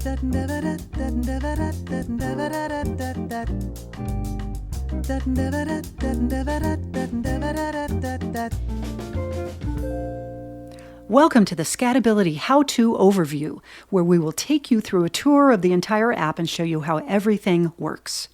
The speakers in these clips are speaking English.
Welcome to the ScatAbility How-To Overview, where we will take you through a tour of the entire app and show you how everything works.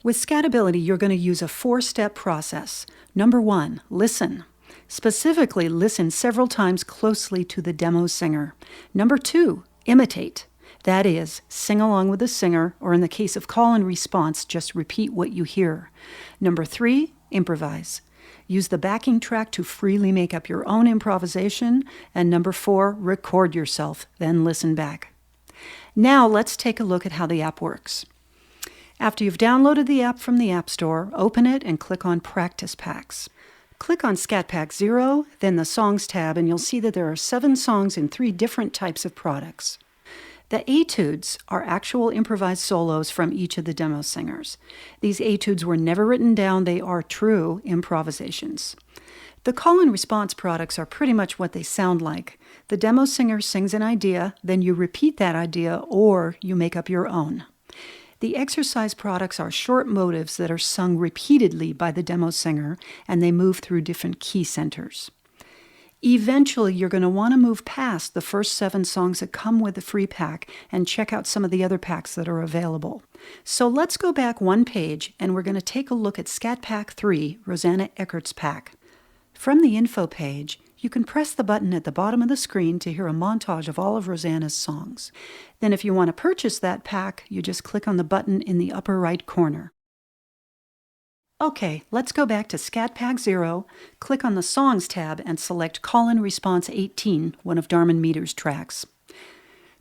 With ScatAbility, you're going to use a 4-step process. Number 1, listen. Specifically, listen several times closely to the demo singer. Number 2, imitate. That is, sing along with the singer, or in the case of call and response, just repeat what you hear. Number 3, improvise. Use the backing track to freely make up your own improvisation. And number 4, record yourself, then listen back. Now let's take a look at how the app works. After you've downloaded the app from the App Store, open it and click on Practice Packs. Click on Scat Pack 0, then the Songs tab, and you'll see that there are 7 songs in 3 different types of products. The etudes are actual improvised solos from each of the demo singers. These etudes were never written down, they are true improvisations. The call and response products are pretty much what they sound like. The demo singer sings an idea, then you repeat that idea or you make up your own. The exercise products are short motives that are sung repeatedly by the demo singer, and they move through different key centers. Eventually, you're going to want to move past the first 7 songs that come with the free pack and check out some of the other packs that are available. So let's go back 1 page and we're going to take a look at Scat Pack 3, Rosanna Eckert's pack. From the info page, you can press the button at the bottom of the screen to hear a montage of all of Rosanna's songs. Then if you want to purchase that pack, you just click on the button in the upper right corner. Okay, let's go back to Scat Pack 0, click on the Songs tab, and select Call and Response 18, one of Darman Meter's tracks.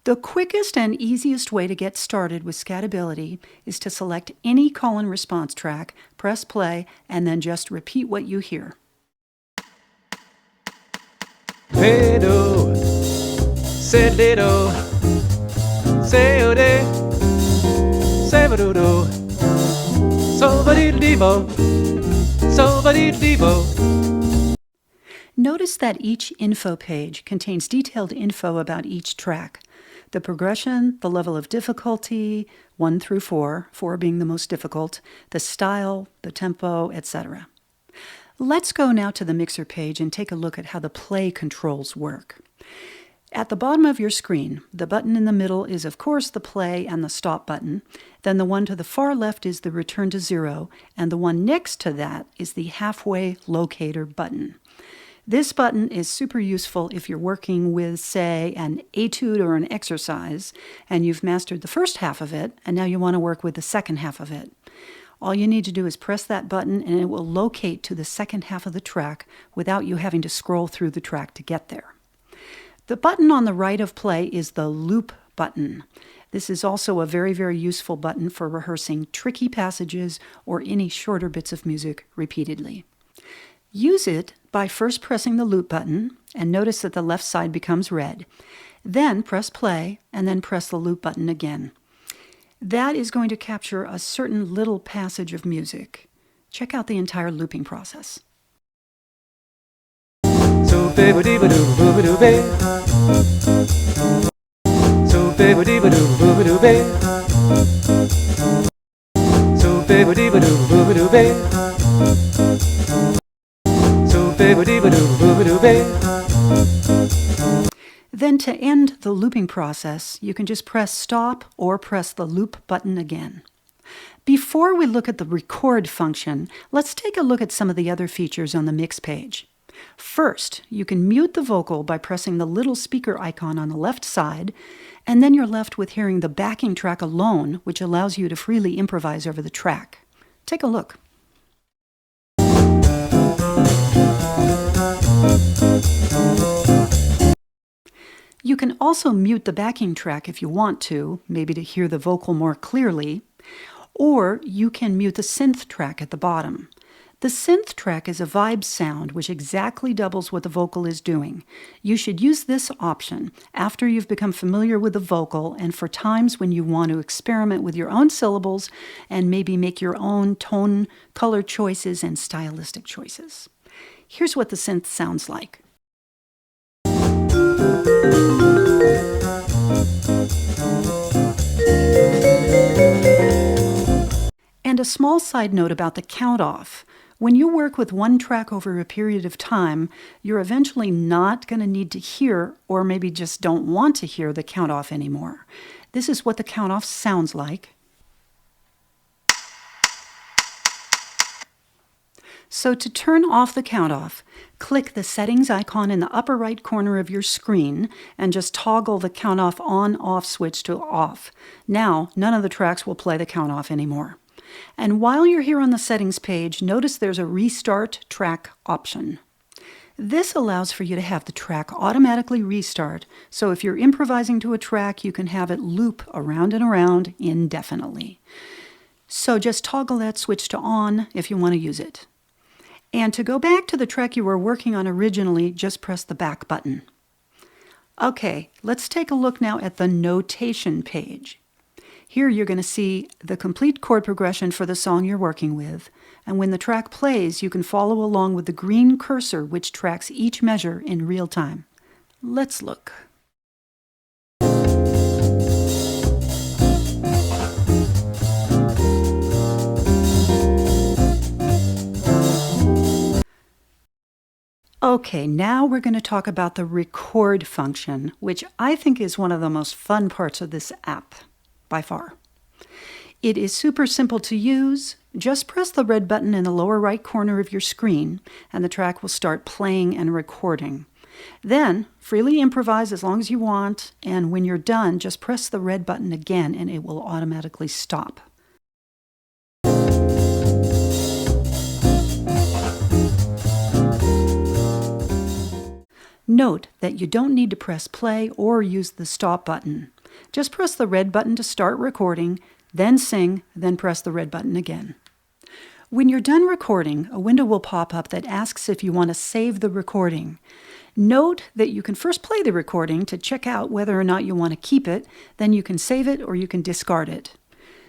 The quickest and easiest way to get started with ScatAbility is to select any call and response track, press play, and then just repeat what you hear. Hey do, say do, say o de, say do do. Notice that each info page contains detailed info about each track. The progression, the level of difficulty, 1 through 4, 4 being the most difficult, the style, the tempo, etc. Let's go now to the mixer page and take a look at how the play controls work. At the bottom of your screen, the button in the middle is of course the play and the stop button. Then the one to the far left is the return to 0, and the one next to that is the halfway locator button. This button is super useful if you're working with, say, an etude or an exercise, and you've mastered the first half of it, and now you want to work with the second half of it. All you need to do is press that button and it will locate to the second half of the track without you having to scroll through the track to get there. The button on the right of play is the loop button. This is also a very, very useful button for rehearsing tricky passages or any shorter bits of music repeatedly. Use it by first pressing the loop button, and notice that the left side becomes red. Then press play, and then press the loop button again. That is going to capture a certain little passage of music. Check out the entire looping process. So baby dee ba doo boo ba doo babe. So baby dee ba doo boo ba doo babe. So baby dee ba doo boo ba doo babe. So baby dee ba doo boo ba doo babe. Then to end the looping process, you can just press stop or press the loop button again. Before we look at the record function, let's take a look at some of the other features on the mix page. First, you can mute the vocal by pressing the little speaker icon on the left side, and then you're left with hearing the backing track alone, which allows you to freely improvise over the track. Take a look. You can also mute the backing track if you want to, maybe to hear the vocal more clearly, or you can mute the synth track at the bottom. The synth track is a vibe sound which exactly doubles what the vocal is doing. You should use this option after you've become familiar with the vocal and for times when you want to experiment with your own syllables and maybe make your own tone, color choices, and stylistic choices. Here's what the synth sounds like. And a small side note about the count off. When you work with one track over a period of time, you're eventually not going to need to hear, or maybe just don't want to hear, the count off anymore. This is what the count off sounds like. So to turn off the count off, click the settings icon in the upper right corner of your screen and just toggle the count off on/off switch to off. Now, none of the tracks will play the count off anymore. And while you're here on the settings page, notice there's a restart track option. This allows for you to have the track automatically restart, so if you're improvising to a track, you can have it loop around and around indefinitely. So just toggle that switch to on if you want to use it. And to go back to the track you were working on originally, just press the back button. Okay, let's take a look now at the notation page. Here you're going to see the complete chord progression for the song you're working with, and when the track plays, you can follow along with the green cursor which tracks each measure in real time. Let's look. Okay, now we're going to talk about the record function, which I think is one of the most fun parts of this app, by far. It is super simple to use. Just press the red button in the lower right corner of your screen, and the track will start playing and recording. Then, freely improvise as long as you want, and when you're done, just press the red button again and it will automatically stop. Note that you don't need to press play or use the stop button. Just press the red button to start recording, then sing, then press the red button again. When you're done recording, a window will pop up that asks if you want to save the recording. Note that you can first play the recording to check out whether or not you want to keep it, then you can save it or you can discard it.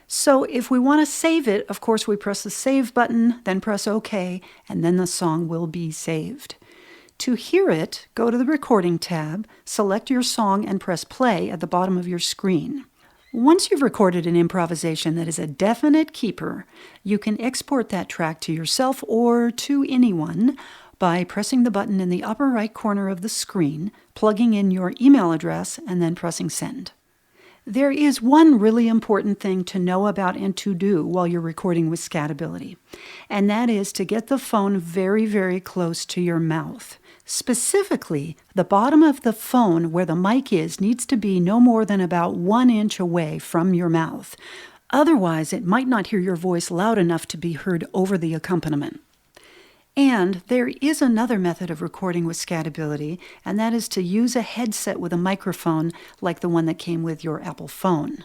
So if we want to save it, of course we press the save button, then press OK, and then the song will be saved. To hear it, go to the Recording tab, select your song, and press play at the bottom of your screen. Once you've recorded an improvisation that is a definite keeper, you can export that track to yourself or to anyone by pressing the button in the upper right corner of the screen, plugging in your email address, and then pressing send. There is one really important thing to know about and to do while you're recording with ScatAbility, and that is to get the phone very, very close to your mouth. Specifically, the bottom of the phone where the mic is needs to be no more than about 1 inch away from your mouth. Otherwise, it might not hear your voice loud enough to be heard over the accompaniment. And there is another method of recording with ScatAbility, and that is to use a headset with a microphone like the one that came with your Apple phone.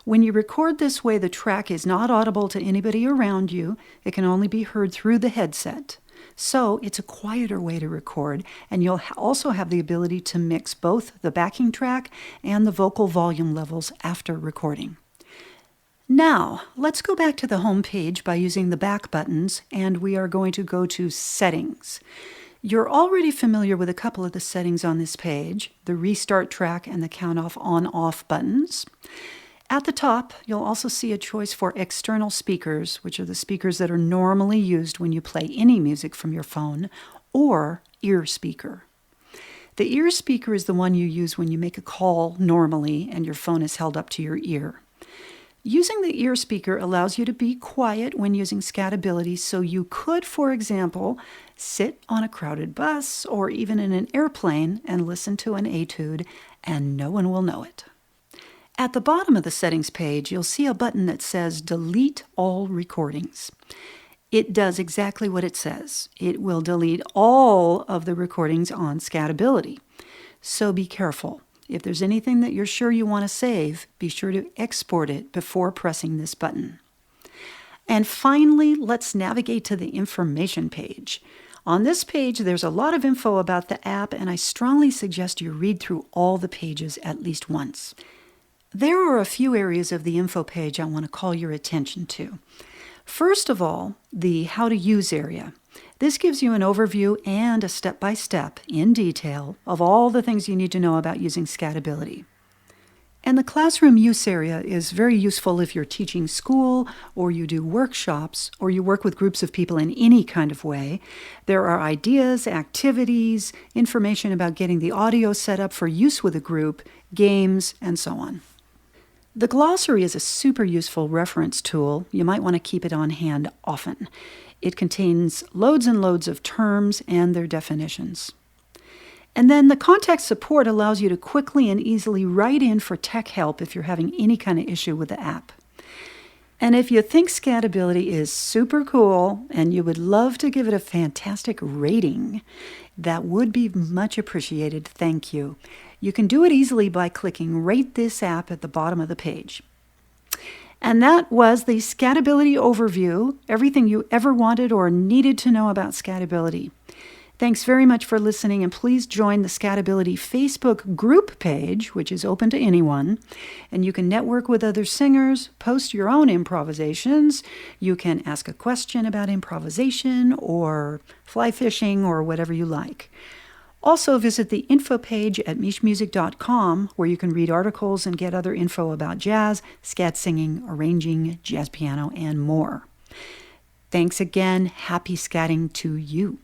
When you record this way, the track is not audible to anybody around you. It can only be heard through the headset. So it's a quieter way to record, and you'll also have the ability to mix both the backing track and the vocal volume levels after recording. Now, let's go back to the home page by using the back buttons, and we are going to go to Settings. You're already familiar with a couple of the settings on this page, the Restart Track and the Count Off On-Off buttons. At the top, you'll also see a choice for external speakers, which are the speakers that are normally used when you play any music from your phone, or ear speaker. The ear speaker is the one you use when you make a call normally and your phone is held up to your ear. Using the ear speaker allows you to be quiet when using ScatAbility, so you could, for example, sit on a crowded bus or even in an airplane and listen to an etude, and no one will know it. At the bottom of the settings page, you'll see a button that says Delete All Recordings. It does exactly what it says. It will delete all of the recordings on ScatAbility. So be careful. If there's anything that you're sure you want to save, be sure to export it before pressing this button. And finally, let's navigate to the information page. On this page, there's a lot of info about the app, and I strongly suggest you read through all the pages at least once. There are a few areas of the info page I want to call your attention to. First of all, the How to Use area. This gives you an overview and a step-by-step, in detail, of all the things you need to know about using ScatAbility. And the classroom use area is very useful if you're teaching school or you do workshops or you work with groups of people in any kind of way. There are ideas, activities, information about getting the audio set up for use with a group, games, and so on. The glossary is a super useful reference tool. You might want to keep it on hand often. It contains loads and loads of terms and their definitions. And then the contact support allows you to quickly and easily write in for tech help if you're having any kind of issue with the app. And if you think ScatAbility is super cool and you would love to give it a fantastic rating, that would be much appreciated. Thank you. You can do it easily by clicking Rate This App at the bottom of the page. And that was the ScatAbility overview, everything you ever wanted or needed to know about ScatAbility. Thanks very much for listening, and please join the ScatAbility Facebook group page, which is open to anyone. And you can network with other singers, post your own improvisations. You can ask a question about improvisation or fly fishing or whatever you like. Also visit the info page at MichMusic.com, where you can read articles and get other info about jazz, scat singing, arranging, jazz piano, and more. Thanks again. Happy scatting to you.